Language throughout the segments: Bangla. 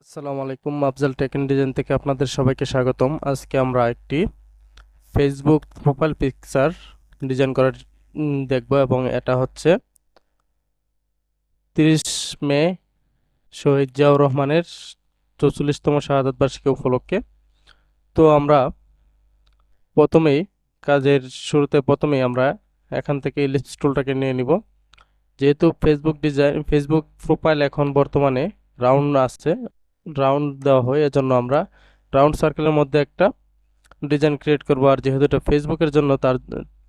আসসালামু আলাইকুম, আফজাল টেক এন্ড ডিজাইন থেকে আপনাদের সবাইকে স্বাগতম। আজকে আমরা একটি ফেসবুক প্রোফাইল পিকচার ডিজাইন করার দেখব, এবং এটা হচ্ছে 30 মে শহীদ জিয়াউর রহমানের 44তম শাহাদাত বার্ষিকী উপলক্ষে। তো আমরা প্রথমেই কাজের শুরুতে আমরা এখান থেকে ইলিপস টুলটাকে নিয়ে নিব। যেহেতু ফেসবুক প্রোফাইল এখন বর্তমানে রাউন্ড আসছে, রাউন্ড দেওয়া হয়, এজন্য আমরা রাউন্ড সার্কেলের মধ্যে একটা ডিজাইন ক্রিয়েট করব। আর যেহেতু এটা ফেসবুকের জন্য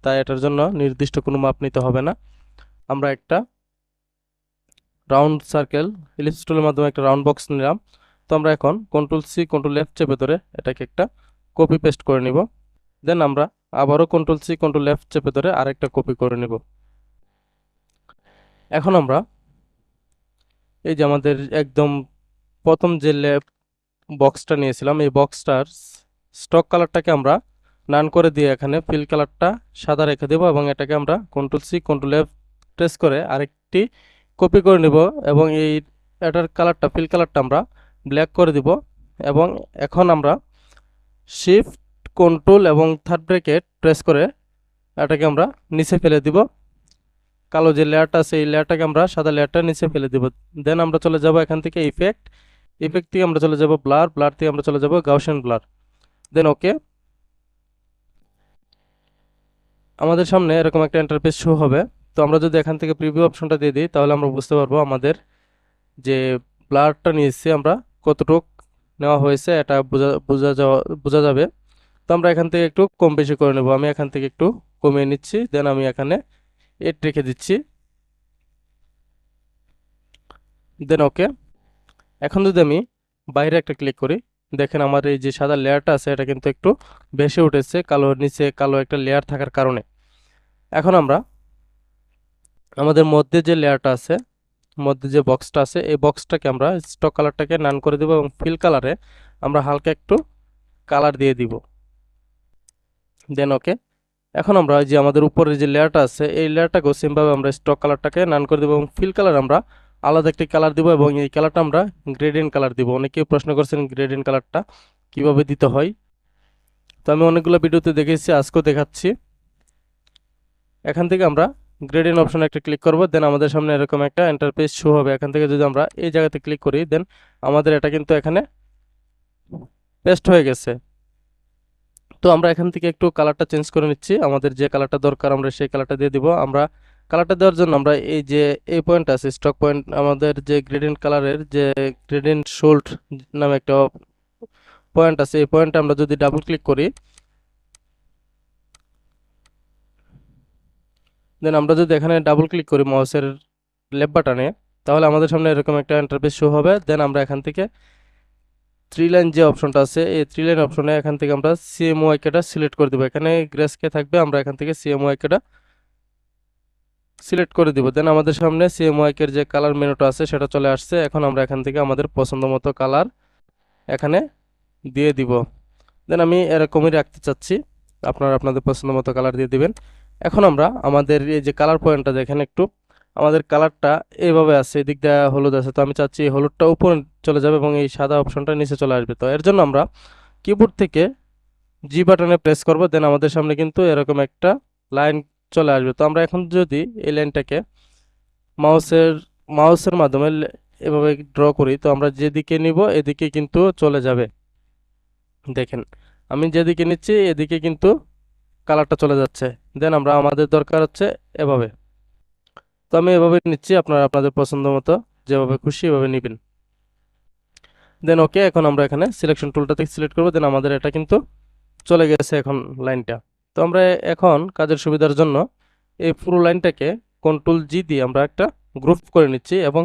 তাই এটার জন্য নির্দিষ্ট কোনো মাপ নিতে হবে না। আমরা একটা রাউন্ড সার্কেল ইলিপস টুলের মাধ্যমে একটা রাউন্ড বক্স নিলাম। তো আমরা এখন Ctrl+C Ctrl+F চেপে ধরে এটাকে একটা কপি পেস্ট করে নিব। দেন আমরা আবারও Ctrl+C Ctrl+F চেপে ধরে আরেকটা কপি করে নিব। এখন আমরা এই যে আমাদের একদম প্রথম যে বক্সটা নিয়েছিলাম, এই বক্সটার স্টক কালারটাকে আমরা নান করে দিয়ে এখানে ফিল কালারটা সাদা রেখে দেব, এবং এটাকে আমরা Ctrl+C Ctrl+F প্রেস করে আরেকটি কপি করে নেব, এবং এটার কালারটা ফিল কালারটা আমরা ব্ল্যাক করে দিব। এবং এখন আমরা শিফট কন্ট্রোল এবং থার্ড ব্র্যাকেট প্রেস করে এটাকে আমরা নিচে ফেলে দিব। কালো যে লেয়ারটা আছে এই লেয়ারটাকে আমরা সাদা লেয়ারটা নিচে ফেলে দিব। দেন আমরা চলে যাব এখান থেকে ইফেক্ট থেকে আমরা চলে যাব ব্লার থেকে আমরা চলে যাব গাউসিয়ান ব্লার। দেন ওকে। আমাদের সামনে এরকম একটা ইন্টারফেস শো হবে। তো আমরা যদি এখান থেকে প্রিভিউ অপশনটা দিয়ে দিই তাহলে আমরা বুঝতে পারবো আমাদের যে ব্লারটা নিয়েছি আমরা কতটুক নেওয়া হয়েছে, এটা বোঝা যাবে। তো আমরা এখান থেকে একটু কম বেশি করে নেব। আমি এখান থেকে একটু কমিয়ে নিচ্ছি, দেন আমি এখানে 8 রেখে দিচ্ছি। দেন ওকে। এখন যদি আমি বাইরে একটা ক্লিক করি, দেখেন আমার এই যে সাদা লেয়ারটা আছে এটা কিন্তু একটু ভেসে উঠেছে কালো, নিচে কালো একটা লেয়ার থাকার কারণে। এখন আমরা আমাদের মধ্যে যে লেয়ারটা আছে, মধ্যে যে বক্সটা আছে, এই বক্সটাকে আমরা স্টক কালারটাকে নান করে দেব, এবং ফিল কালারে আমরা হালকা একটু কালার দিয়ে দিব। দেন ওকে। এখন আমরা যে আমাদের উপরের যে লেয়ারটা আছে এই লেয়ারটাকেও সেমভাবে আমরা স্টক কালারটাকে নান করে দেবো, এবং ফিল কালার আমরা আলাদা একটি কালার দিব, এবং এই কালারটা আমরা গ্রেডিয়েন্ট কালার দিব। অনেকেই প্রশ্ন করছেন গ্রেডিয়েন্ট কালারটা কিভাবে দিতে হয়, তো আমি অনেকগুলো ভিডিওতে দেখেছি, আজকেও দেখাচ্ছি। এখান থেকে আমরা গ্রেডিয়েন্ট অপশনে একটা ক্লিক করব, দেন আমাদের সামনে এরকম একটা ইন্টারফেস শো হবে। এখান থেকে যদি আমরা এই জায়গাতে ক্লিক করি, দেন আমাদের এটা কিন্তু এখানে পেস্ট হয়ে গেছে। তো আমরা এখান থেকে একটু কালারটা চেঞ্জ করে নিচ্ছি, আমাদের যে কালারটা দরকার আমরা সেই কালারটা দিয়ে দিব। আমরা কালারটা দেওয়ার জন্য আমরা এই যে এই পয়েন্ট আছে স্টক পয়েন্ট, আমাদের যে গ্রেডিয়েন্ট কালারের যে গ্রেডিয়েন্ট সোল্ড নামে একটা পয়েন্ট আছে, এই পয়েন্টে আমরা যদি ডাবল ক্লিক করি, দেন আমরা যদি এখানে ডাবল ক্লিক করি মাউসের লেফট বাটনে, তাহলে আমাদের সামনে এরকম একটা ইন্টারফেস শো হবে। দেন আমরা এখান থেকে থ্রি লাইন যে অপশনটা আছে এই থ্রি লাইন অপশনে এখান থেকে আমরা সিএমওয়াইকেটা সিলেক্ট করে দেবো। এখানে গ্রেসকে থাকবে, আমরা এখান থেকে সিএমওয়াইকেটা সিলেক্ট করে দিব। দেন আমাদের সামনে সিএমওয়াইকের যে কালার মেনুটা আছে সেটা চলে আসছে। এখন আমরা এখান থেকে আমাদের পছন্দ মতো কালার এখানে দিয়ে দিব। দেন আমি এরকমই রাখতে চাচ্ছি, আপনারা আপনাদের পছন্দ মতো কালার দিয়ে দিবেন। এখন আমরা আমাদের এই যে কালার পয়েন্টটা দেখেন একটু, আমাদের কালারটা এইভাবে আছে, এদিক দিয়ে হলুদ আছে, তো আমি চাচ্ছি এই হলুদটা উপরে চলে যাবে এবং এই সাদা অপশনটা নিচে চলে আসবে। তো এর জন্য আমরা কিবোর্ড থেকে জি বাটনে প্রেস করব, দেন আমাদের সামনে কিন্তু এরকম একটা লাইন চলে আসবে। তো আমরা এখন যদি এই লাইনটাকে মাউসের মাউসের মাধ্যমে এভাবে ড্র করি, তো আমরা যেদিকে নিব এদিকে কিন্তু চলে যাবে। দেখেন আমি যেদিকে নিচ্ছি এদিকে কিন্তু কালারটা চলে যাচ্ছে। দেন আমরা আমাদের দরকার হচ্ছে এভাবে, তো আমি এভাবে নিচ্ছি, আপনারা আপনাদের পছন্দ মতো যেভাবে খুশি এভাবে নেবেন। দেন ওকে। এখন আমরা এখানে সিলেকশন টুলটা থেকে সিলেক্ট করব, দেন আমাদের এটা কিন্তু চলে গেছে এখন লাইনটা। তো আমরা এখন কাজের সুবিধার জন্য এই পুরো লাইনটাকে Ctrl+G দিয়ে আমরা একটা গ্রুপ করে নিচ্ছি, এবং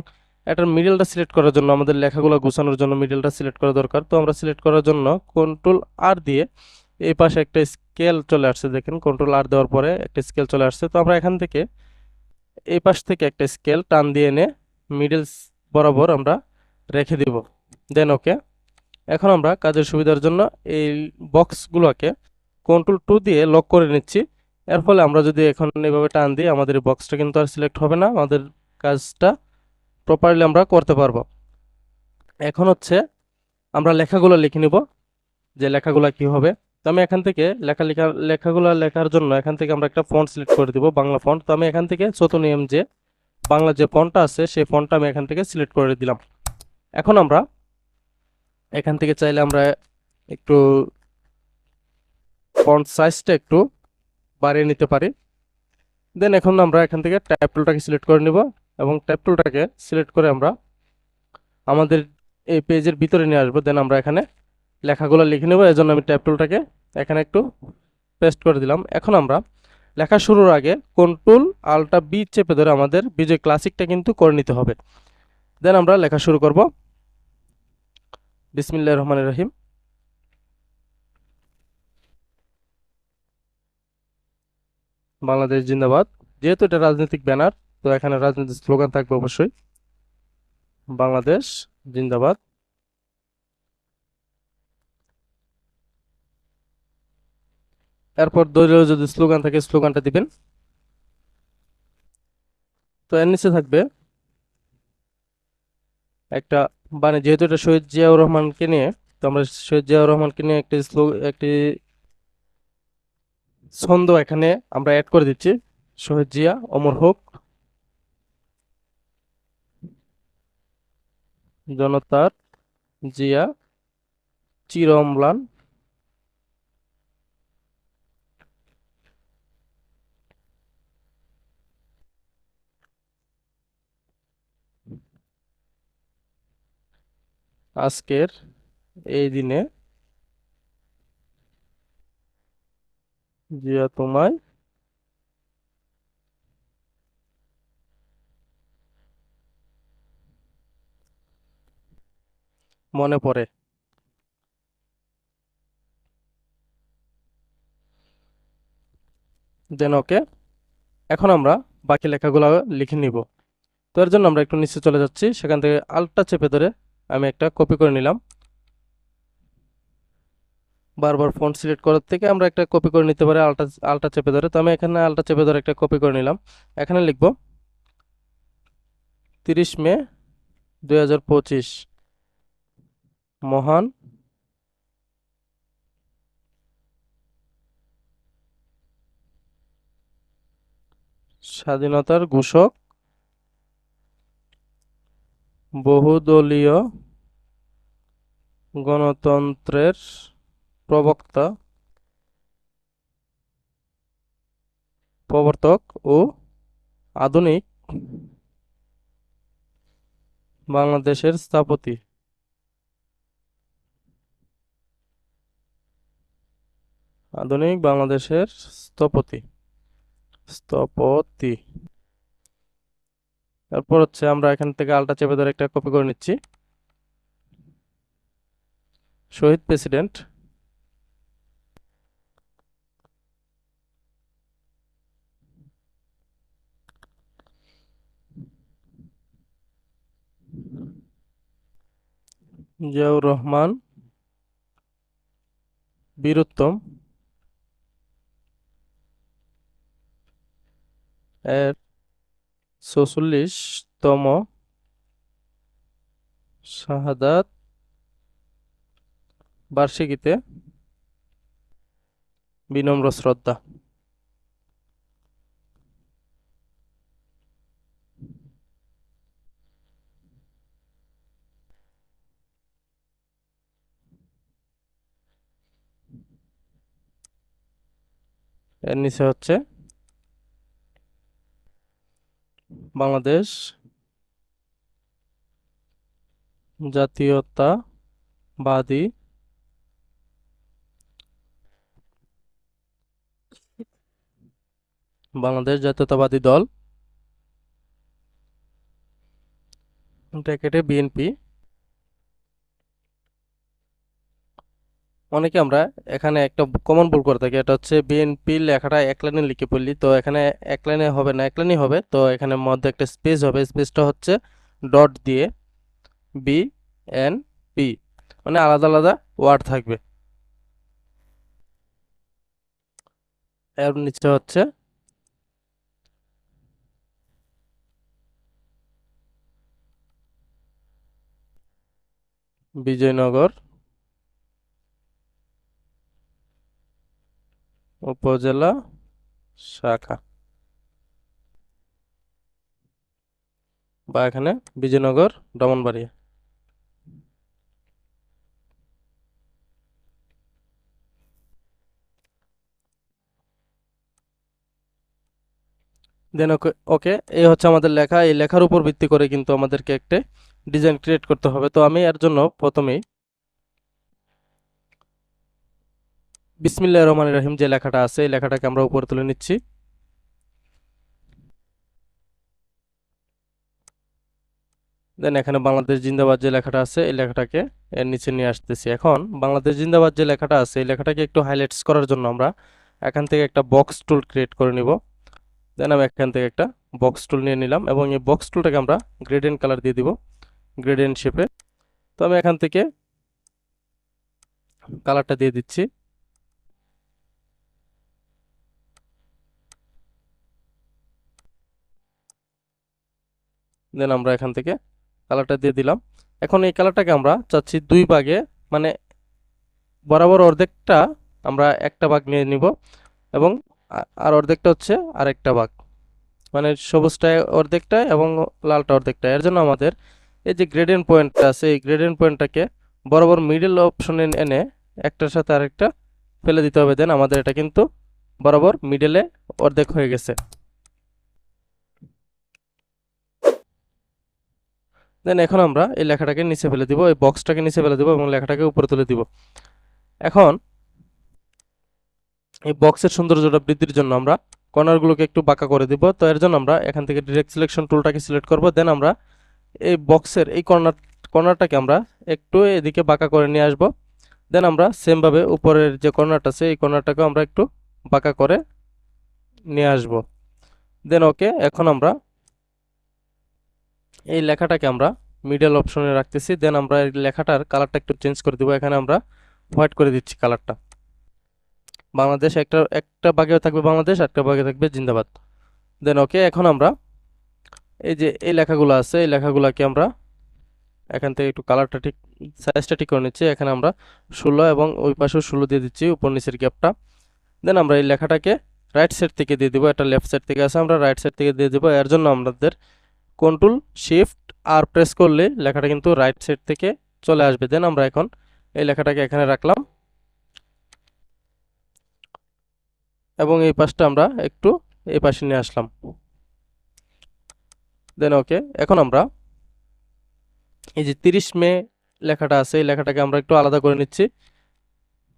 এটার মিডলটা সিলেক্ট করার জন্য আমাদের লেখাগুলো গুছানোর জন্য মিডলটা সিলেক্ট করা দরকার। তো আমরা সিলেক্ট করার জন্য Ctrl+R দিয়ে এই পাশে একটা স্কেল চলে আসছে, দেখেন Ctrl+R দেওয়ার পরে একটা স্কেল চলে আসছে। তো আমরা এখান থেকে এই পাশ থেকে একটা স্কেল টান দিয়ে এনে মিডল বরাবর আমরা রেখে দিব। দেন ওকে। এখন আমরা কাজের সুবিধার জন্য এই বক্সগুলোকে Ctrl+2 দিয়ে লক করে নিচ্ছি। এর ফলে আমরা যদি এখন এইভাবে টান দিই আমাদের এই বক্সটা কিন্তু আর সিলেক্ট হবে না, আমাদের কাজটা প্রপারলি আমরা করতে পারবো। এখন হচ্ছে আমরা লেখাগুলো লিখে নিব, যে লেখাগুলো কি হবে। তো আমি এখান থেকে লেখাগুলো লেখার জন্য এখান থেকে আমরা একটা ফন্ট সিলেক্ট করে দিব, বাংলা ফন্ট। তো আমি এখান থেকে ছোট নিয়ম যে বাংলা যে ফন্টটা আছে সেই ফন্টটা আমি এখান থেকে সিলেক্ট করে দিলাম। এখন আমরা এখান থেকে চাইলে আমরা একটু ফন্ট সাইজটা একটু বাড়িয়ে নিতে পারি। দেন এখন আমরা এখান থেকে ট্যাব টুলটাকে সিলেক্ট করে নিব, এবং ট্যাব টুলটাকে সিলেক্ট করে আমরা আমাদের এই পেজের ভিতরে নিয়ে আসবো। দেন আমরা এখানে লেখাগুলো লিখে নেব, এজন্য আমি ট্যাব টুলটাকে এখানে একটু পেস্ট করে দিলাম। এখন আমরা লেখা শুরুর আগে কন্ট্রোল আল্টা বি চেপে ধরে আমাদের বিজয় ক্লাসিকটা কিন্তু করে নিতে হবে। দেন আমরা লেখা শুরু করব। বিসমিল্লাহির রহমানির রহিম। বাংলাদেশ জিন্দাবাদ। যেহেতু এটা রাজনৈতিক ব্যানার, তো এখানে রাজনৈতিক স্লোগান থাকবে অবশ্যই। বাংলাদেশ জিন্দাবাদ। এরপর দলীয় যদি স্লোগান থাকে স্লোগানটা দিবেন। তো এর নিচে থাকবে একটা মানে যেহেতু এটা শহীদ জিয়াউর রহমানকে নিয়ে, তো আমরা শহীদ জিয়াউর রহমানকে নিয়ে একটি ছন্দ এখানে আমরা অ্যাড করে দিচ্ছি। শহীদ জিয়া অমর হোক, জনতার জিয়া চির অম্লান, আজকের এই দিনে জিয়া তোমায় মনে পড়ে। দেন ওকে। এখন আমরা বাকি লেখাগুলো লিখে নিব। তো এর জন্য আমরা একটু নিচে চলে যাচ্ছি, সেখান থেকে আল্টটা চেপে ধরে আমি একটা কপি করে নিলাম। বারবার ফন্ট সিলেক্ট করার থেকে আমরা একটা কপি করে নিতে পারি আল্টা আল্টা চেপে ধরে। তো আমি এখানে আল্টা চেপে ধরে একটা কপি করে নিলাম। এখানে লিখব 30 মে 2025 মহান স্বাধীনতার ঘোষক, বহুদলীয় গণতন্ত্রের প্রবক্তা, প্রবর্তক ও আধুনিক বাংলাদেশের স্থপতি, আধুনিক বাংলাদেশের স্থপতি স্থপতি। তারপর হচ্ছে আমরা এখান থেকে আলটা চেপে ধরে একটা কপি করে নিচ্ছি। শহীদ প্রেসিডেন্ট জিয়াউর রহমান বীরুত্তম এর 46তম শাহাদাত বার্ষিকীতে বিনম্র শ্রদ্ধা। এর নিচে হচ্ছে বাংলাদেশ জাতীয়তাবাদী বাংলাদেশ জাতীয়তাবাদী দল ব্র্যাকেটে বিএনপি। অনেকে আমরা এখানে একটা কমন ভুল করে থাকি, এটা হচ্ছে বিএনপি লেখাটা এক লাইনে লিখে পড়লি, তো এখানে এক লাইনে হবে না, এক লাইনই হবে। তো এখানে মধ্যে একটা স্পেস হবে, স্পেসটা হচ্ছে ডট দিয়ে বি এন পি, মানে আলাদা আলাদা ওয়ার্ড থাকবে। এর নিচে হচ্ছে বিজয়নগর উপজেলা শাখা, বা এখানে বিজয়নগর ব্রাহ্মণবাড়িয়া। দেন ওকে ওকে এই হচ্ছে আমাদের লেখা। এই লেখার উপর ভিত্তি করে কিন্তু আমাদেরকে একটা ডিজাইন ক্রিয়েট করতে হবে। তো আমি এর জন্য প্রথমেই বিসমিল্লাহির রহমানির রহিম যে লেখাটা আছে এই লেখাটাকে আমরা উপরে তুলে নিচ্ছি। দেন এখানে বাংলাদেশ জিন্দাবাদ যে লেখাটা আছে এই লেখাটাকে এর নিচে নিয়ে আসতেছি। এখন বাংলাদেশ জিন্দাবাদ যে লেখাটা আছে এই লেখাটাকে একটু হাইলাইটস করার জন্য আমরা এখান থেকে একটা বক্স টুল ক্রিয়েট করে নিব। দেন আমি এখান থেকে একটা বক্স টুল নিয়ে নিলাম এবং এই বক্স টুলটাকে আমরা গ্রেডিয়েন্ট কালার দিয়ে দিব, গ্রেডিয়েন্ট শেপে। তো আমি এখান থেকে কালারটা দিয়ে দিচ্ছি। দেন আমরা এখান থেকে কালারটা দিয়ে দিলাম। এখন এই কালারটাকে আমরা চাচ্ছি দুই ভাগে, মানে বরাবর অর্ধেকটা আমরা একটা ভাগ নিয়ে নিব এবং আর অর্ধেকটা হচ্ছে আরেকটা ভাগ, মানে সবুজটা অর্ধেকটা এবং লালটা অর্ধেকটা। এর জন্য আমাদের এই যে গ্রেডিয়েন্ট পয়েন্টটা আছে এই গ্রেডিয়েন্ট পয়েন্টটাকে বরাবর মিডল অপশনে এনে একটার সাথে আরেকটা ফেলে দিতে হবে। দেন আমাদের এটা কিন্তু বরাবর মিডলে অর্ধেক হয়ে গেছে। দেন এখন আমরা এই লেখাটাকে নিচে ফেলে দিব, এই বক্সটাকে নিচে ফেলে দিব এবং লেখাটাকে উপরে তুলে দিব। এখন এই বক্সের সৌন্দর্যটা বৃদ্ধির জন্য আমরা কর্নারগুলোকে একটু বাঁকা করে দিব। তো এর জন্য আমরা এখান থেকে ডিরেক্ট সিলেকশন টুলটাকে সিলেক্ট করব। দেন আমরা এই বক্সের এই কর্নারটাকে আমরা একটু এদিকে বাঁকা করে নিয়ে আসব। দেন আমরা সেমভাবে উপরের যে কর্নারটা আছে এই কর্নারটাকেও আমরা একটু বাঁকা করে নিয়ে আসব। দেন ওকে এখন আমরা এই লেখাটাকে আমরা মিডল অপশনে রাখতেছি। দেন আমরা এই লেখাটার কালারটা একটু চেঞ্জ করে দিব। এখানে আমরা হোয়াইট করে দিচ্ছি কালারটা। বাংলাদেশ একটা একটা ভাগে থাকবে বাংলাদেশ, একটা ভাগে থাকবে জিন্দাবাদ। দেন ওকে এখন আমরা এই যে এই লেখাগুলো আছে এই লেখাগুলোকে আমরা এখান থেকে একটু কালারটা ঠিক সাইজটা ঠিক করে নিচ্ছি। এখানে আমরা 16 এবং ওই পাশেও 16 দিয়ে দিচ্ছি উপর নিচের গ্যাপটা। দেন আমরা এই লেখাটাকে রাইট সাইড থেকে দিয়ে দিব, এটা লেফট সাইড থেকে আছে, আমরা রাইট সাইড থেকে দিয়ে দিব। এর জন্য আমাদের কন্ট্রোল শিফট আর প্রেস করলে লেখাটা কিন্তু রাইট সাইড থেকে চলে আসবে। দেন আমরা এখন এই লেখাটাকে এখানে রাখলাম এবং এই পাশটা আমরা একটু এই পাশে নিয়ে আসলাম। দেন ওকে এখন আমরা এই যে 30 মে লেখাটা আছে এই লেখাটাকে আমরা একটু আলাদা করে নিচ্ছি।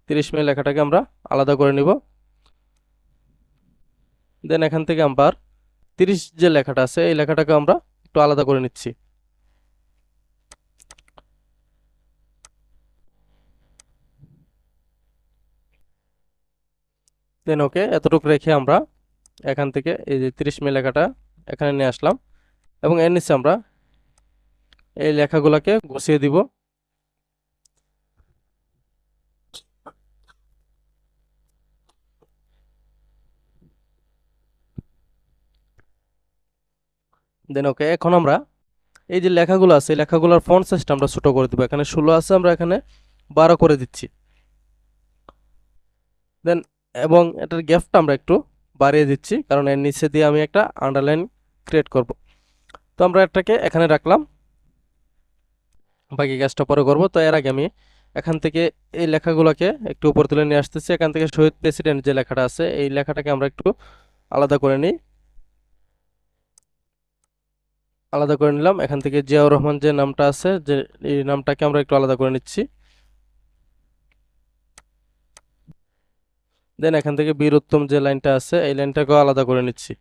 30 মে লেখাটাকে আমরা আলাদা করে নিব। দেন এখান থেকে আবার 30 যে লেখাটা আছে এই লেখাটাকে আমরা একটু আলাদা করে নিচ্ছি। দেন ওকে এতটুকু রেখে আমরা এখান থেকে এই যে 30 মে লেখাটা এখানে নিয়ে আসলাম এবং এর নিচে আমরা এই লেখাগুলোকে বসিয়ে দিব। দেন ওকে এখন আমরা এই যে লেখাগুলো আছে এই লেখাগুলোর ফন্ট সাইজটা আমরা ছোট করে দিব। এখানে 16 আছে, আমরা এখানে 12 করে দিচ্ছি। দেন এবং এটার গ্যাপটা আমরা একটু বাড়িয়ে দিচ্ছি কারণ এর নিচে দিয়ে আমি একটা আন্ডারলাইন ক্রিয়েট করব। তো আমরা এটাকে এখানে রাখলাম, বাকি কাজটা পরে করব। তো এর আগে আমি এখান থেকে এই লেখাগুলোকে একটু উপর তুলে নিয়ে আসতেছি। এখান থেকে শহীদ প্রেসিডেন্ট যে লেখাটা আছে এই লেখাটাকে আমরা একটু আলাদা করে নিই, আলাদা করে নিলাম। এখান থেকে জিয়াউর রহমান যে নামটা আছে যে এই নামটাকে আমরা একটু আলাদা করে নিচ্ছি। দেন এখান থেকে বীর উত্তম যে লাইনটা আছে এই লাইনটাকেও আলাদা করে নিচ্ছি।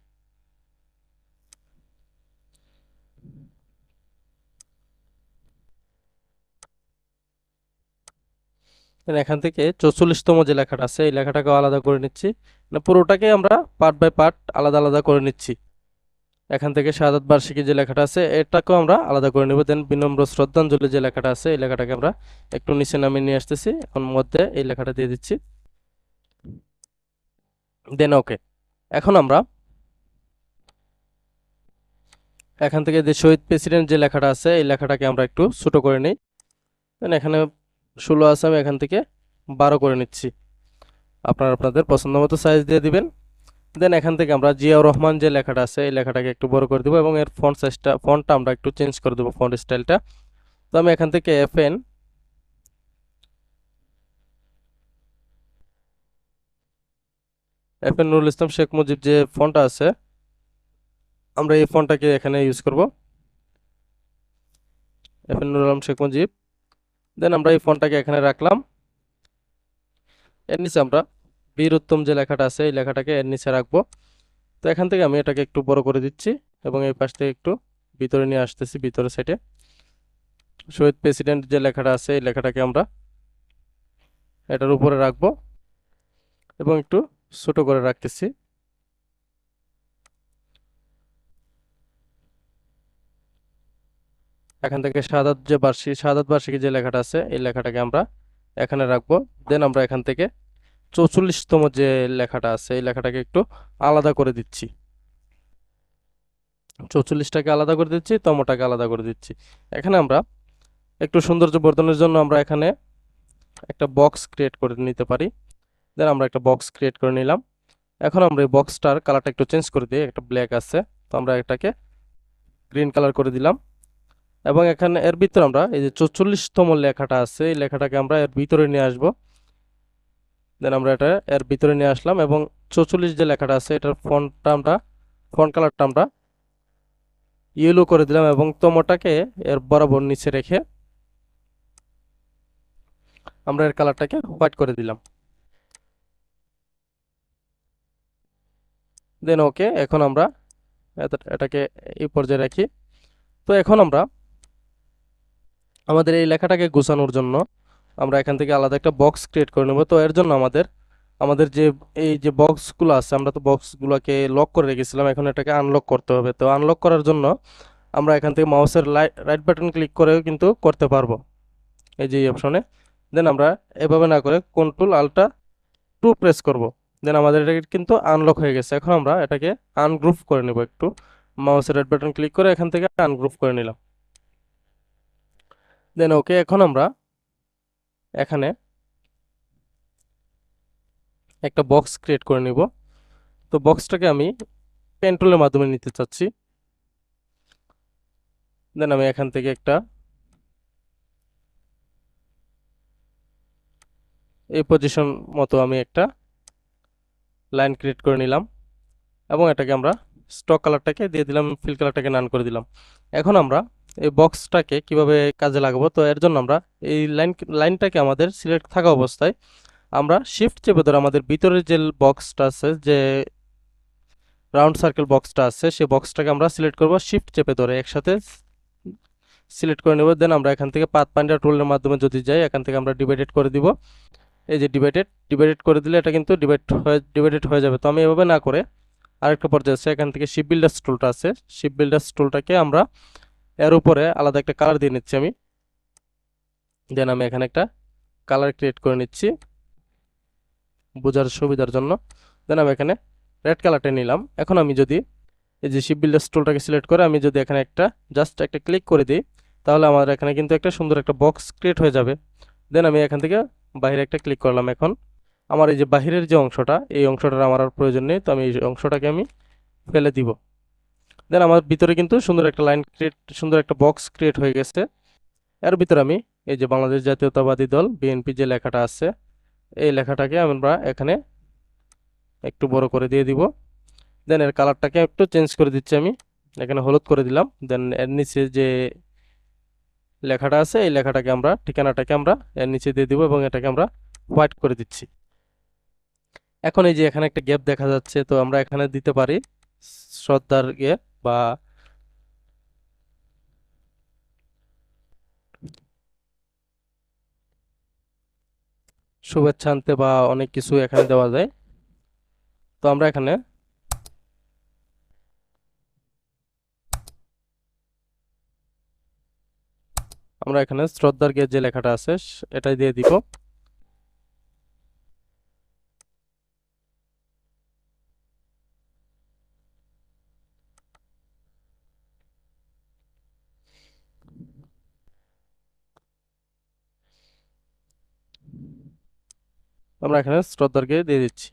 দেন এখান থেকে 44তম যে লেখাটা আছে এই লেখাটাকেও আলাদা করে নিচ্ছি। মানে পুরোটাকে আমরা পার্ট বাই পার্ট আলাদা আলাদা করে নিচ্ছি। এখান থেকে শাহাদাত বার্ষিকী যে লেখাটা আছে এটাকেও আমরা আলাদা করে নেব। দেন বিনম্র শ্রদ্ধাঞ্জলি যে লেখাটা আছে এই লেখাটাকে আমরা একটু নিচে নামিয়ে নিয়ে আসতেছি, এখন মধ্যে এই লেখাটা দিয়ে দিচ্ছি। দেন ওকে এখন আমরা এখান থেকে যে শহীদ প্রেসিডেন্ট যে লেখাটা আছে এই লেখাটাকে আমরা একটু ছোট করে নিই। দেন এখানে 16 আছে, আমি এখান থেকে 12 করে নিচ্ছি। আপনারা আপনাদের পছন্দ মতো সাইজ দিয়ে দিবেন। দেন এখান থেকে আমরা জিয়াউর রহমান যে লেখাটা আছে এই লেখাটাকে একটু বড় করে দেবো এবং এর ফন্ট সাইজটা ফন্টটা আমরা একটু চেঞ্জ করে দেবো, ফন্ট স্টাইলটা। তো আমি এখান থেকে এফএন নুরুল ইসলাম শেখ মুজিব যে ফন্টটা আছে আমরা এই ফন্টটাকে এখানে ইউজ করব, এফএন নুরুল ইসলাম শেখ মুজিব। দেন আমরা এই ফন্টটাকে এখানে রাখলাম। এর নিচে আমরা বীর উত্তম যে লেখাটা আছে এই লেখাটাকে এর নিচে রাখবো। তো এখান থেকে আমি এটাকে একটু বড় করে দিচ্ছি এবং এই পাশ থেকে একটু ভিতরে নিয়ে আসতেছি, ভিতরে সাইডে শহীদ প্রেসিডেন্ট যে লেখাটা আছে এই লেখাটাকে আমরা এটার উপরে রাখবো এবং একটু ছোট করে রাখতেছি। এখান থেকে শাহাদাত বার্ষিকী যে লেখাটা আছে এই লেখাটাকে আমরা এখানে রাখবো। দেন আমরা এখান থেকে 44তম যে লেখাটা আছে এই লেখাটাকে একটু আলাদা করে দিচ্ছি, 44টাকে আলাদা করে দিচ্ছি, তমটাকে আলাদা করে দিচ্ছি। এখানে আমরা একটু সৌন্দর্য বর্ধনের জন্য আমরা এখানে একটা বক্স ক্রিয়েট করে নিতে পারি। দেন আমরা একটা বক্স ক্রিয়েট করে নিলাম। এখন আমরা এই বক্সটার কালারটা একটু চেঞ্জ করে দিই, একটা ব্ল্যাক আছে তো আমরা এটাকে গ্রিন কালার করে দিলাম এবং এখানে এর ভিতরে আমরা এই যে 44তম লেখাটা আছে এই লেখাটাকে আমরা এর ভিতরে নিয়ে আসব। দেন আমরা এটা এর ভিতরে নিয়ে আসলাম এবং 44 যে লেখাটা আছে এটার ফন্ট কালারটা আমরা ইয়েলো করে দিলাম এবং তমটাকে এর বরাবর নিচে রেখে আমরা এর কালারটাকে হোয়াইট করে দিলাম। দেন ওকে, এখন আমরা এটাকে এই পর্যায়ে রাখি। তো এখন আমরা আমাদের এই লেখাটাকে গোছানোর জন্য আমরা এখান থেকে আলাদা একটা বক্স ক্রিয়েট করে নেব। তো এর জন্য আমাদের আমাদের যে এই যে বক্সগুলো আছে আমরা তো বক্সগুলোকে লক করে রেখেছিলাম, এখন এটাকে আনলক করতে হবে। তো আনলক করার জন্য আমরা এখান থেকে মাউসের রাইট বাটন ক্লিক করেও কিন্তু করতে পারবো, এই যে এই অপশনে। দেন আমরা এভাবে না করে কন্ট্রোল আল্টা 2 প্রেস করব। দেন আমাদের এটা কিন্তু আনলক হয়ে গেছে। এখন আমরা এটাকে আনগ্রুপ করে নেব, একটু মাউসের রাইট বাটন ক্লিক করে এখান থেকে আনগ্রুপ করে নিলাম। দেন ওকে, এখন আমরা এখানে একটা বক্স ক্রিয়েট করে নিব। তো বক্সটাকে আমি পেন টুলের মাধ্যমে নিতে চাচ্ছি। দেন আমি এখান থেকে একটা এই পজিশন মতো আমি একটা লাইন ক্রিয়েট করে নিলাম এবং এটাকে আমরা স্টক কালারটাকে দিয়ে দিলাম, ফিল কালারটাকে নান করে দিলাম। এখন আমরা এই বক্সটাকে কিভাবে কাজে লাগাবো, তো এর জন্য আমরা এই লাইনটাকে আমাদের সিলেক্ট থাকা অবস্থায় আমরা শিফট চেপে ধরে আমাদের ভিতরের যে বক্সটা আছে, যে রাউন্ড সার্কেল বক্সটা আছে সেই বক্সটাকে আমরা সিলেক্ট করব শিফট চেপে ধরে একসাথে সিলেক্ট করে নেব। দেন আমরা এখান থেকে পাথ ফাইন্ডার টুলের মাধ্যমে যদি যাই এখান থেকে আমরা ডিভাইডেড করে দিব। এই যে ডিভাইডেড করে দিলে এটা কিন্তু ডিভাইডেড হয়ে যাবে। তো আমি এভাবে না করে আরেকটা পর্যায়ে আছে, এখান থেকে শিপ বিল্ডার্স টুলটা আছে, শিপ বিল্ডার্স টুলটাকে আমরা এর উপরে আলাদা একটা কালার দিয়ে নিচ্ছি আমি। দেন আমি এখানে একটা কালার ক্রিয়েট করে নিচ্ছি বোঝার সুবিধার জন্য। দেন আমি এখানে রেড কালারটা নিলাম। এখন আমি যদি এই যে শিপ বিল্ডার্স টুলটাকে সিলেক্ট করে আমি যদি এখানে জাস্ট একটা ক্লিক করে দিই তাহলে আমার এখানে কিন্তু একটা সুন্দর একটা বক্স ক্রিয়েট হয়ে যাবে। দেন আমি এখান থেকে বাইরে একটা ক্লিক করলাম। এখন আমার এই যে বাহিরের যে অংশটা এই অংশটার আমার আর প্রয়োজন নেই, তো আমি এই অংশটাকে আমি ফেলে দিব। দেন আমার ভিতরে কিন্তু সুন্দর একটা বক্স ক্রিয়েট হয়ে গেছে। এর ভিতরে আমি এই যে বাংলাদেশ জাতীয়তাবাদী দল বিএনপি যে লেখাটা আছে এই লেখাটাকে আমরা এখানে একটু বড় করে দিয়ে দিব। দেন এর কালারটাকে একটু চেঞ্জ করে দিচ্ছি, আমি এখানে হলুদ করে দিলাম। দেন এর নিচে যে লেখাটা আছে এই লেখাটাকে আমরা ঠিকানাটাকে আমরা এর নিচে দিয়ে দিব এবং এটাকে আমরা হোয়াইট করে দিচ্ছি। এখন এই যে এখানে একটা গ্যাপ দেখা যাচ্ছে, তো আমরা এখানে দিতে পারি শ্রদ্ধার গ্যাপ বা শুভেচ্ছা আনতে বা অনেক কিছু এখানে দেওয়া যায়। তো আমরা এখানে শ্রদ্ধার গেট যে লেখাটা আছে এটাই দিয়ে দিব। আমরা এখানে শ্রদ্ধারকে দিয়ে দিচ্ছি।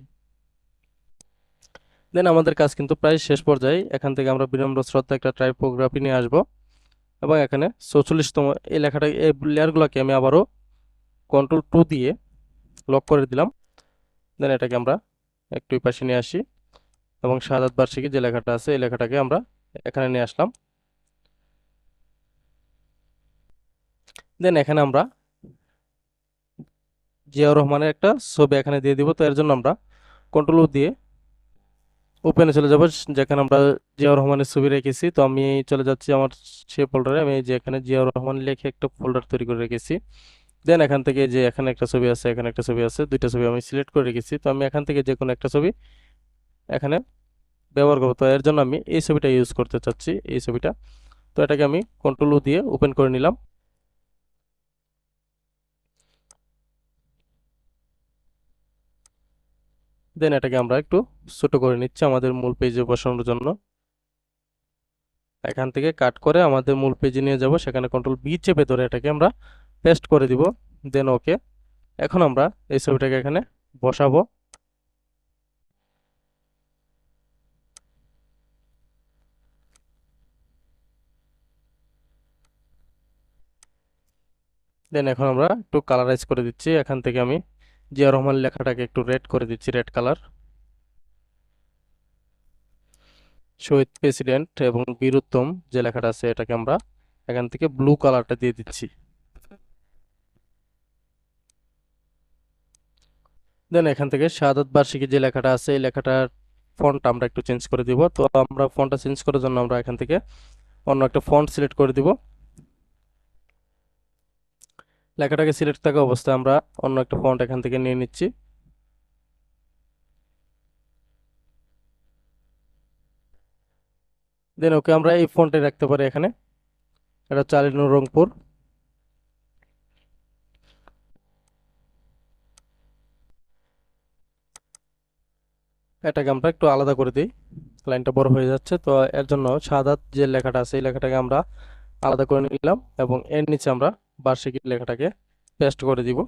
দেন আমাদের কাজ কিন্তু প্রায় শেষ পর্যায়ে। এখান থেকে আমরা বিনম্র শ্রদ্ধা একটা টাইপোগ্রাফি নিয়ে আসব এবং এখানে 44তম এই লেখাটা, এই লেয়ারগুলোকে আমি আবারও Ctrl+2 দিয়ে লক করে দিলাম। দেন এটাকে আমরা একটু এই পাশে নিয়ে আসি এবং শাহাদাত বার্ষিকী যে লেখাটা আছে এই লেখাটাকে আমরা এখানে নিয়ে আসলাম। দেন এখানে আমরা জিয়াউর রহমানের একটা ছবি এখানে দিয়ে দিব। তো এর জন্য আমরা Ctrl+U দিয়ে ওপেনে চলে যাব, যেখানে আমরা জিয়াউর রহমানের ছবি রেখেছি। তো আমি চলে যাচ্ছি আমার সেই ফোল্ডারে। আমি এই যে এখানে জিয়াউর রহমান লিখে একটা ফোল্ডার তৈরি করে রেখেছি। দেন এখান থেকে যে এখানে একটা ছবি আছে, এখানে একটা ছবি আছে, দুইটা ছবি আমি সিলেক্ট করে রেখেছি। তো আমি এখান থেকে যে কোনো একটা ছবি এখানে ব্যবহার করবো। তো এর জন্য আমি এই ছবিটা ইউজ করতে চাচ্ছি, এই ছবিটা। তো এটাকে আমি Ctrl+U দিয়ে ওপেন করে নিলাম। দেন এটাকে আমরা একটু ছোট করে নিচ্ছি আমাদের মূল পেজে বসানোর জন্য। এখান থেকে কাট করে আমাদের মূল পেজে নিয়ে যাব, সেখানে Ctrl+V চেপে ধরে এটাকে আমরা পেস্ট করে দিব। দেন ওকে। এখন আমরা এই ছবিটাকে এখানে বসাবো। দেন এখন আমরা একটু কালারাইজ করে দিচ্ছি। এখান থেকে আমি জিয়া রহমান লেখাটাকে একটু রেড করে দিচ্ছি, রেড কালার। শহীদ প্রেসিডেন্ট এবং বীর উত্তম যে লেখাটা আছে এটাকে আমরা এখান থেকে ব্লু কালারটা দিয়ে দিচ্ছি। দেন এখান থেকে শাহাদাত বার্ষিকী যে লেখাটা আছে এই লেখাটার ফন্ট আমরা একটু চেঞ্জ করে দিব। তো আমরা ফন্টটা চেঞ্জ করার জন্য আমরা এখান থেকে অন্য একটা ফন্ট সিলেক্ট করে দিব। লেখাটাকে সিলেক্ট থাকা অবস্থায় আমরা অন্য একটা ফন্ট এখান থেকে নিয়ে নিচ্ছি। দেন ওকে, আমরা এই ফন্টে রাখতে পারি এখানে। এটা হচ্ছে আলী রংপুর। এটাকে আমরা একটু আলাদা করে দিই, লাইনটা বড় হয়ে যাচ্ছে। তো এর জন্য শাহাদাত যে লেখাটা আছে এই লেখাটাকে আমরা আলাদা করে নিলাম এবং এর নিচে আমরা বার্ষিকী লেখাটাকে পেস্ট করে দিব।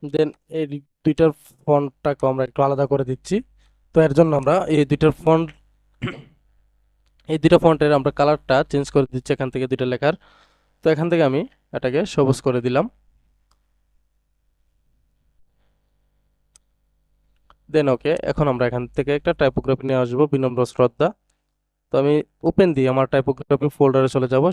দেন এই দুইটার ফন্টটাকে আমরা একটু আলাদা করে দিচ্ছি। তো এর জন্য আমরা এই দুইটার ফন্ট, এই দুইটা ফন্টের আমরা কালারটা চেঞ্জ করে দিচ্ছি এখান থেকে দুইটা লেখার। তো এখান থেকে আমি এটাকে সবুজ করে দিলাম। দেন ওকে। এখন আমরা এখান থেকে একটা টাইপোগ্রাফি নিয়ে আসবো, বিনম্র শ্রদ্ধা। তো আমি ওপেন দিয়ে আমার টাইপোগ্রাফি ফোল্ডারে চলে যাব।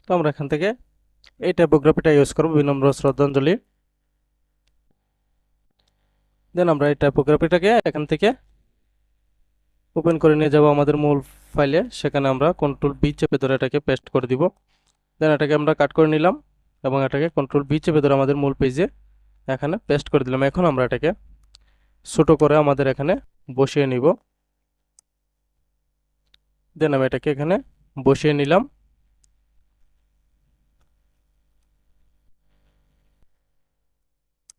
তো আমরা এখান থেকে এই টাইপোগ্রাফিটা ইউজ করব, বিনম্র শ্রদ্ধাঞ্জলি। দেন আমরা এই টাইপোগ্রাফিটাকে এখান থেকে ওপেন করে নিয়ে যাব আমাদের মূল ফাইলে। সেখানে আমরা কন্ট্রোল বি চেপে ধরে এটাকে পেস্ট করে দিব। দেন এটাকে আমরা কাট করে নিলাম এবং এটাকে কন্ট্রোল বি চেপে ধরে আমাদের মূল পেজে এখানে পেস্ট করে দিলাম। এখন আমরা এটাকে ছোট করে আমাদের এখানে বসিয়ে নিব। দেন আমি এটাকে এখানে বসিয়ে নিলাম।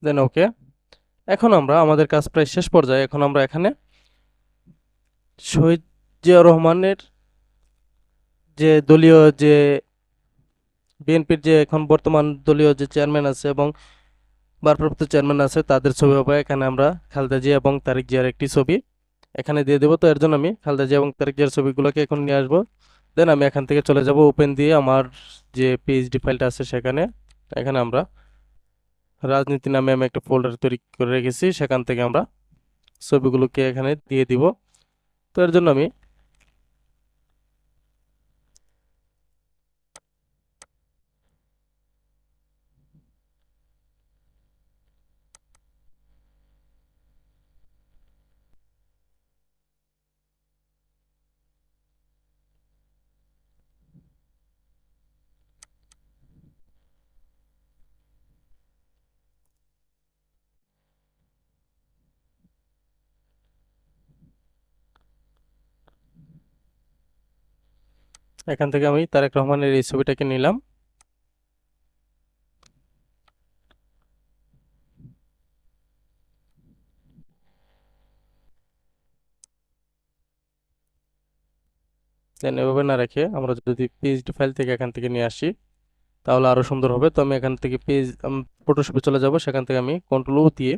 দেন ওকে। এখন আমরা আমাদের কাজ প্রায় শেষ পর্যায়ে। এখন আমরা এখানে শহীদ জিয়া রহমানের যে দলীয় যে বিএনপির যে এখন বর্তমান দলীয় যে চেয়ারম্যান আছে এবং ভারপ্রাপ্ত চেয়ারম্যান আছে তাদের ছবি হবে। এখানে আমরা খালেদা জিয়া এবং তারেক জিয়ার একটি ছবি এখানে দিয়ে দেবো। তো এর জন্য আমি খালেদা জিয়া এবং তারেক জিয়ার ছবিগুলোকে এখন নিয়ে আসবো। দেন আমি এখান থেকে চলে যাব ওপেন দিয়ে আমার যে পিএইচডি ফাইলটা আছে সেখানে। এখানে আমরা রাজনীতি নামে আমি একটা ফোল্ডার তৈরি করে রেখেছি, সেখান থেকে আমরা ছবিগুলোকে এখানে দিয়ে দিব। তো এর জন্য আমি এখান থেকে আমি তারেক রহমানের এই ছবিটাকে নিলাম। দেন এভাবে না রেখে আমরা যদি পিএইচডি ফাইল থেকে এখান থেকে নিয়ে আসি তাহলে আরো সুন্দর হবে। তো আমি এখান থেকে পেজ ফটোশপে চলে যাব, সেখান থেকে আমি কন্ট্রোল ও দিয়ে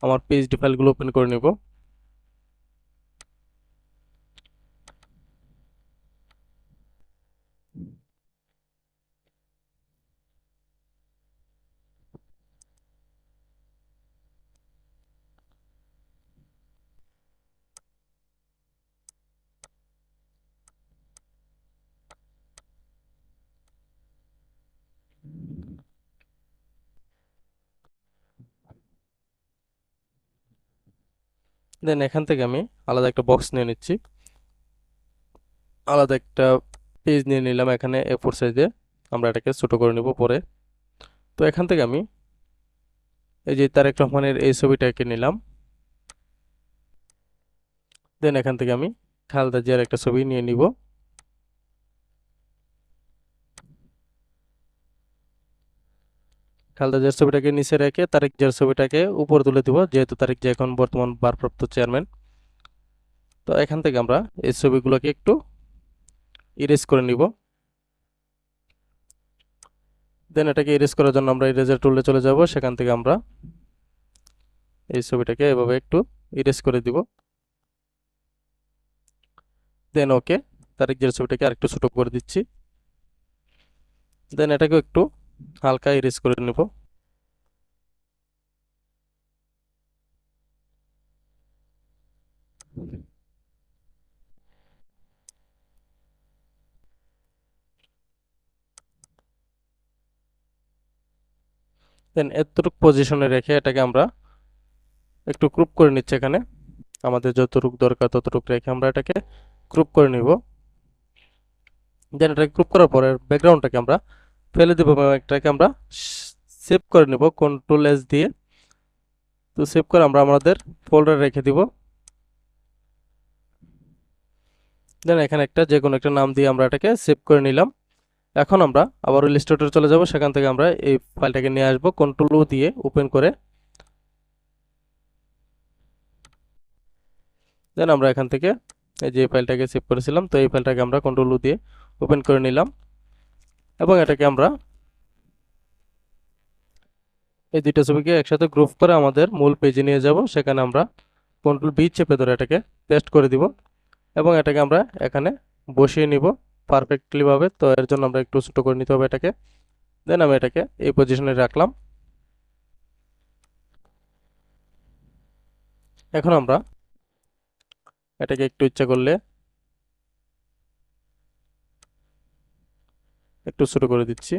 আমার পিএইচডি ফাইলগুলো ওপেন করে নেব। দেন এখান থেকে আমি আলাদা একটা বক্স নিয়ে নিচ্ছি, আলাদা একটা পেজ নিয়ে নিলাম এখানে A4 সাইজে। আমরা এটাকে ছোট করে নিব পরে। তো এখান থেকে আমি এই যে তারেক রহমানের এই ছবিটাকে নিলাম। দেন এখান থেকে আমি খালেদা জিয়ার একটা ছবি নিয়ে নিব। খালেদা জিয়ার ছবিটাকে নিচে রেখে তারেক জিয়ার ছবিটাকে উপর তুলে দিব, যেহেতু তারেক জিয়া এখন বর্তমান ভারপ্রাপ্ত চেয়ারম্যান। তো এখান থেকে আমরা এই ছবিগুলোকে একটু ইরেজ করে নিব। দেন এটাকে ইরেজ করার জন্য আমরা ইরেজার টুলে চলে যাব, সেখান থেকে আমরা এই ছবিটাকে এভাবে একটু ইরেজ করে দিব। দেন ওকে। তারেক জিয়ার ছবিটাকে আরেকটু ছোট করে দিচ্ছি। দেন এটাকে একটু হালকা ইরেজ করে নেব। দেন এতটুকু পজিশনে রেখে এটাকে আমরা একটু ক্রুপ করে নিচ্ছি। এখানে আমাদের যতটুকু দরকার ততটুকু রেখে আমরা এটাকে ক্রুপ করে নিব। দেন এটাকে ক্রুপ করার পরে ব্যাকগ্রাউন্ডটাকে আমরা ফেলে দেবো এবং এটাকে আমরা সেভ করে নেব কন্ট্রোল এস দিয়ে। তো সেভ করে আমরা আমাদের ফোল্ডারে রেখে দিব। দেন এখানে একটা যে কোনো একটা নাম দিয়ে আমরা এটাকে সেভ করে নিলাম। এখন আমরা আবার ইলাস্ট্রেটরে চলে যাব, সেখান থেকে আমরা এই ফাইলটাকে নিয়ে আসবো কন্ট্রোল ও দিয়ে ওপেন করে। দেন আমরা এখান থেকে এই যে ফাইলটাকে সেভ করেছিলাম, তো এই ফাইলটাকে আমরা কন্ট্রোল ও দিয়ে ওপেন করে নিলাম এবং এটাকে আমরা এই দুইটা ছবিকে একসাথে গ্রুপ করে আমাদের মূল পেজে নিয়ে যাব। সেখানে আমরা কন্ট্রোল বি চেপে ধরে এটাকে পেস্ট করে দিব এবং এটাকে আমরা এখানে বসিয়ে নিব পারফেক্টলি ভাবে। তো এর জন্য আমরা একটু ছোট করে নিতে হবে এটাকে। দেন আমি এটাকে এই পজিশনে রাখলাম। এখন আমরা এটাকে একটু ইচ্ছা করলে একটু ছোট করে দিচ্ছি।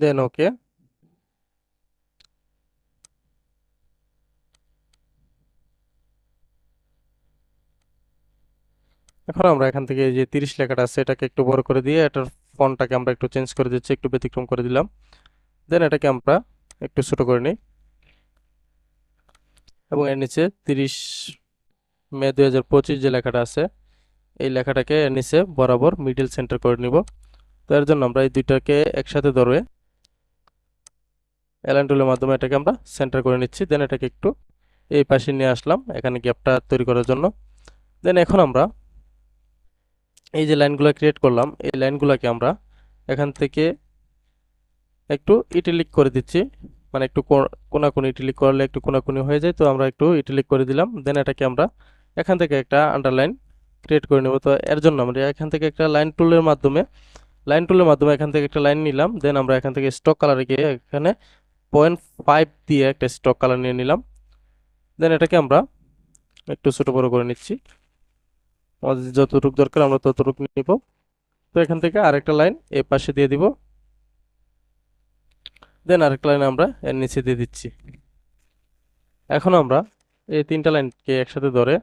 দেন ওকে। এখন আমরা এখান থেকে এই যে 30 লেখাটা আছে এটাকে একটু বড় করে দিয়ে এটার ফন্টটাকে আমরা একটু চেঞ্জ করে দিচ্ছি, একটু ব্যতিক্রম করে দিলাম। দেন এটাকে আমরা একটু ছোট করে নিই এবং এর নিচে 30 মে 2025 যে লেখাটা আছে এই লেখাটাকে এর নিচে বরাবর মিডল সেন্টার করে নিব। তো এর জন্য আমরা এই দুইটাকে একসাথে ধরে অ্যালাইন টুলের মাধ্যমে এটাকে আমরা সেন্টার করে নিচ্ছি। দেন এটাকে একটু এই পাশে নিয়ে আসলাম এখানে গ্যাপটা তৈরি করার জন্য। দেন এখন আমরা এই যে লাইনগুলো ক্রিয়েট করলাম এই লাইনগুলোকে আমরা এখান থেকে একটু ইটালিক করে দিচ্ছি, মানে একটু কোনাকুনি ইটালিক করলে একটু কোনাকুনি হয়ে যায়, তো আমরা একটু ইটালিক করে দিলাম। দেন এটাকে আমরা এখান থেকে একটা আন্ডারলাইন ক্রিয়েট করে নেব। তো এর জন্য আমরা এখান থেকে একটা লাইন টুলের মাধ্যমে এখান থেকে একটা লাইন নিলাম। দেন আমরা এখান থেকে স্টক কালারে গিয়ে এখানে 0.5 দিয়ে একটা স্টক কালার নিয়ে নিলাম। দেন এটাকে আমরা একটু ছোট বড় করে নিচ্ছি, আমাদের যতটুকু দরকার আমরা ততটুকু নিব। তো এখান থেকে আরেকটা লাইন এই পাশে দিয়ে দিব। দেন আরেকটা লাইন আমরা এর নিচে দিয়ে দিচ্ছি। এখন আমরা এই তিনটা লাইনকে একসাথে ধরে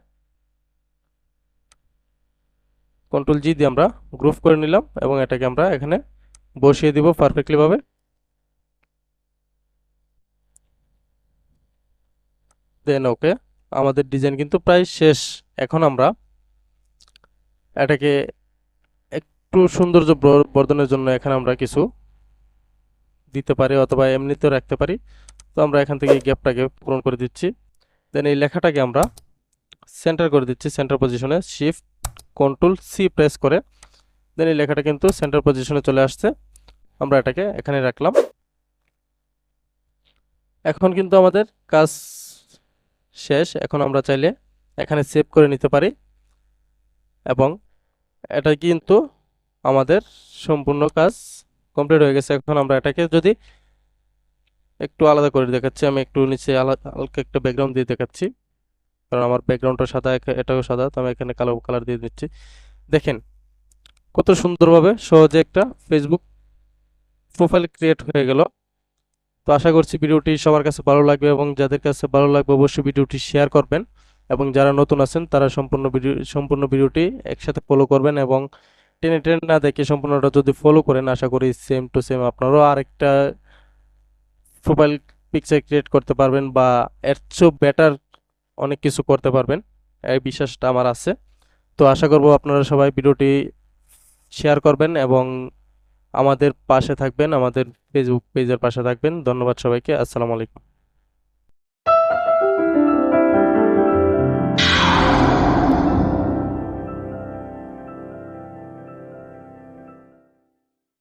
কন্ট্রোল জি দিয়ে আমরা গ্রুপ করে নিলাম এবং এটাকে আমরা এখানে বসিয়ে দিব পারফেক্টলি ভাবে। দেন ওকে, আমাদের ডিজাইন কিন্তু প্রায় শেষ। এখন আমরা এটাকে একটু সৌন্দর্য বর্ধনের জন্য এখানে আমরা কিছু দিতে পারি অথবা এমনিতেও রাখতে পারি। তো আমরা এখান থেকে এই গ্যাপটাকে পূরণ করে দিচ্ছি। দেন এই লেখাটাকে আমরা সেন্টার করে দিচ্ছি, সেন্টার পজিশনে শিফট কন্ট্রোল সি প্রেস করে। দেন এই লেখাটা কিন্তু সেন্টার পজিশনে চলে আসছে, আমরা এটাকে এখানে রাখলাম। এখন কিন্তু আমাদের কাজ শেষ। এখন আমরা চাইলে এখানে সেভ করে নিতে পারি এবং এটা কিন্তু আমাদের সম্পূর্ণ কাজ কমপ্লিট হয়ে গেছে। এখন আমরা এটাকে যদি একটু আলাদা করে দেখাচ্ছি, আমি একটু নিচে হালকা একটা ব্যাকগ্রাউন্ড দিয়ে দেখাচ্ছি, কারণ আমার ব্যাকগ্রাউন্ডটা সাদা, এটাও সাদা, তো আমি এখানে কালো কালার দিয়ে দিচ্ছি। দেখেন কত সুন্দরভাবে সহজে একটা ফেসবুক প্রোফাইল ক্রিয়েট হয়ে গেল। তো আশা করছি ভিডিওটি সবার কাছে ভালো লাগবে এবং যাদের কাছে ভালো লাগবে অবশ্যই ভিডিওটি শেয়ার করবেন এবং যারা নতুন আছেন তারা সম্পূর্ণ ভিডিওটি একসাথে ফলো করবেন এবং টেনে টেনে না দেখে সম্পূর্ণটা যদি ফলো করেন আশা করি সেম টু সেম আপনারাও আরেকটা প্রোফাইল পিকচার ক্রিয়েট করতে পারবেন বা এর চেয়েও বেটার অনেক কিছু করতে পারবেন, এই বিশ্বাসটা আমার আছে। তো আশা করব আপনারা সবাই ভিডিওটি শেয়ার করবেন এবং আমাদের পাশে থাকবেন, আমাদের ফেসবুক পেজের পাশে থাকবেন। ধন্যবাদ সবাইকে, আসসালামু আলাইকুম।